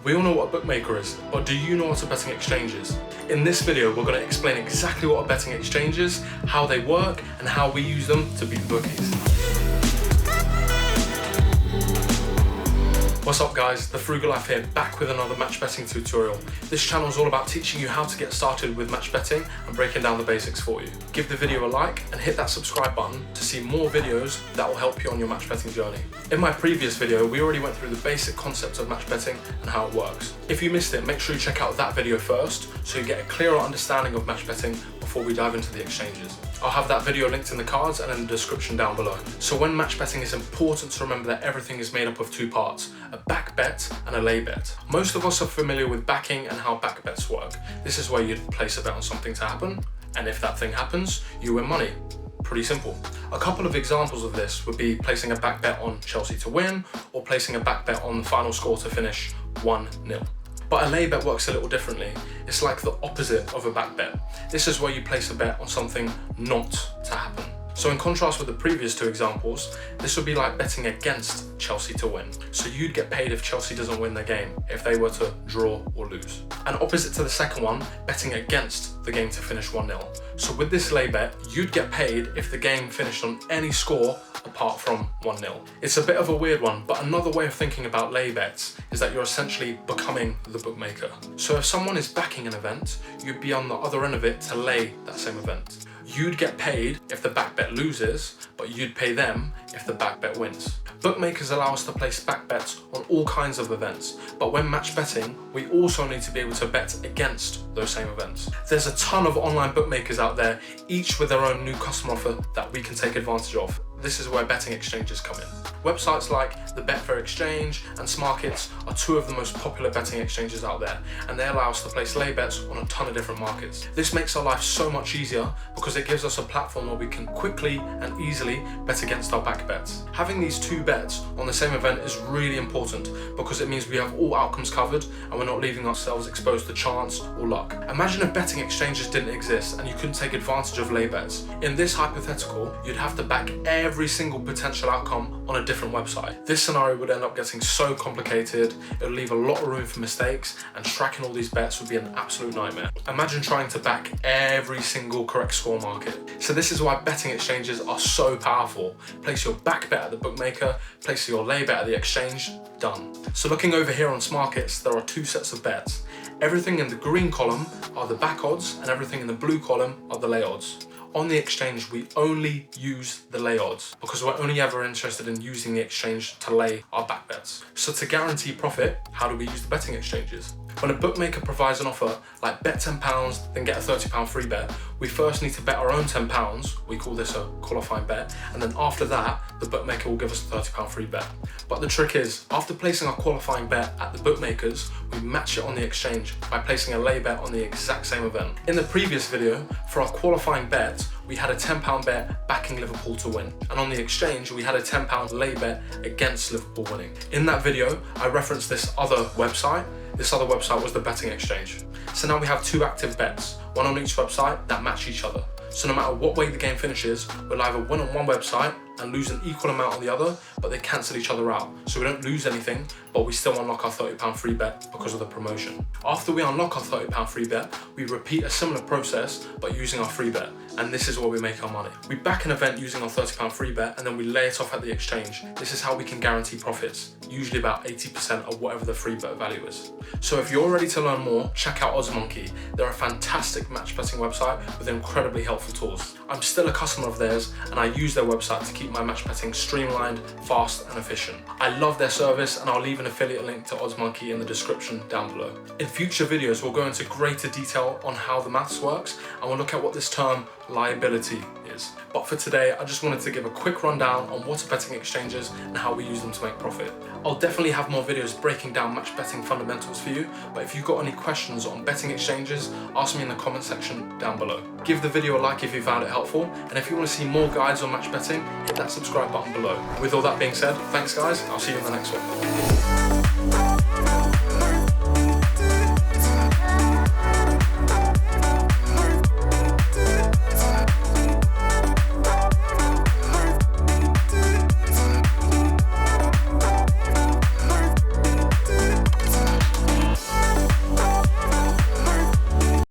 We all know what a bookmaker is, but do you know what a betting exchange is? In this video, we're going to explain exactly what a betting exchange is, how they work, and how we use them to beat the bookies. What's up guys, The Frugal Life here, back with another match betting tutorial. This channel is all about teaching you how to get started with match betting and breaking down the basics for you. Give the video a like and hit that subscribe button to see more videos that will help you on your match betting journey. In my previous video, we already went through the basic concepts of match betting and how it works. If you missed it, make sure you check out that video first so you get a clearer understanding of match betting before we dive into the exchanges. I'll have that video linked in the cards and in the description down below. So when match betting, it's important to remember that everything is made up of two parts, a back bet and a lay bet. Most of us are familiar with backing and how back bets work. This is where you'd place a bet on something to happen, and if that thing happens, you win money. Pretty simple. A couple of examples of this would be placing a back bet on Chelsea to win, or placing a back bet on the final score to finish 1-0. But a lay bet works a little differently. It's like the opposite of a back bet. This is where you place a bet on something not to happen. So in contrast with the previous two examples, this would be like betting against Chelsea to win. So you'd get paid if Chelsea doesn't win their game, if they were to draw or lose. And opposite to the second one, betting against the game to finish 1-0. So with this lay bet, you'd get paid if the game finished on any score apart from 1-0. It's a bit of a weird one, but another way of thinking about lay bets is that you're essentially becoming the bookmaker. So if someone is backing an event, you'd be on the other end of it to lay that same event. You'd get paid if the back bet loses, but you'd pay them if the back bet wins. Bookmakers allow us to place back bets on all kinds of events, but when match betting, we also need to be able to bet against those same events. There's a ton of online bookmakers out there, each with their own new customer offer that we can take advantage of. This is where betting exchanges come in. Websites like the Betfair Exchange and Smarkets are two of the most popular betting exchanges out there, and they allow us to place lay bets on a ton of different markets. This makes our life so much easier because it gives us a platform where we can quickly and easily bet against our back bets. Having these two bets on the same event is really important because it means we have all outcomes covered and we're not leaving ourselves exposed to chance or luck. Imagine if betting exchanges didn't exist and you couldn't take advantage of lay bets. In this hypothetical, you'd have to back every single potential outcome on a different website. This scenario would end up getting so complicated, it would leave a lot of room for mistakes, and tracking all these bets would be an absolute nightmare. Imagine trying to back every single correct score market. So this is why betting exchanges are so powerful. Place your back bet at the bookmaker, place your lay bet at the exchange, done. So looking over here on Smarkets, there are two sets of bets. Everything in the green column are the back odds, and everything in the blue column are the lay odds. On the exchange, we only use the lay odds because we're only ever interested in using the exchange to lay our back bets. So to guarantee profit, how do we use the betting exchanges? When a bookmaker provides an offer like bet £10, then get a £30 free bet, we first need to bet our own £10, we call this a qualifying bet, and then after that, the bookmaker will give us a £30 free bet. But the trick is, after placing our qualifying bet at the bookmakers, we match it on the exchange by placing a lay bet on the exact same event. In the previous video, for our qualifying bet, we had a £10 bet backing Liverpool to win, and on the exchange we had a £10 lay bet against Liverpool winning. In that video, I referenced this other website. This other website was the betting exchange. So now we have two active bets, one on each website that match each other. So no matter what way the game finishes, we'll either win on one website and lose an equal amount on the other, but they cancel each other out. So we don't lose anything, but we still unlock our £30 free bet because of the promotion. After we unlock our £30 free bet, we repeat a similar process, but using our free bet. And this is where we make our money. We back an event using our £30 free bet, and then we lay it off at the exchange. This is how we can guarantee profits, usually about 80% of whatever the free bet value is. So if you're ready to learn more, check out OddsMonkey. They're a fantastic match betting website with incredibly helpful tools. I'm still a customer of theirs, and I use their website to keep my match betting streamlined, fast and efficient. I love their service, and I'll leave an affiliate link to OddsMonkey in the description down below. In future videos, we'll go into greater detail on how the maths works, and we'll look at what this term liability is. But for today, I just wanted to give a quick rundown on what are betting exchanges and how we use them to make profit. I'll definitely have more videos breaking down match betting fundamentals for you, but if you've got any questions on betting exchanges, ask me in the comment section down below. Give the video a like if you found it helpful, and if you want to see more guides on match betting, hit that subscribe button below. With all that being said, thanks guys, I'll see you in the next one.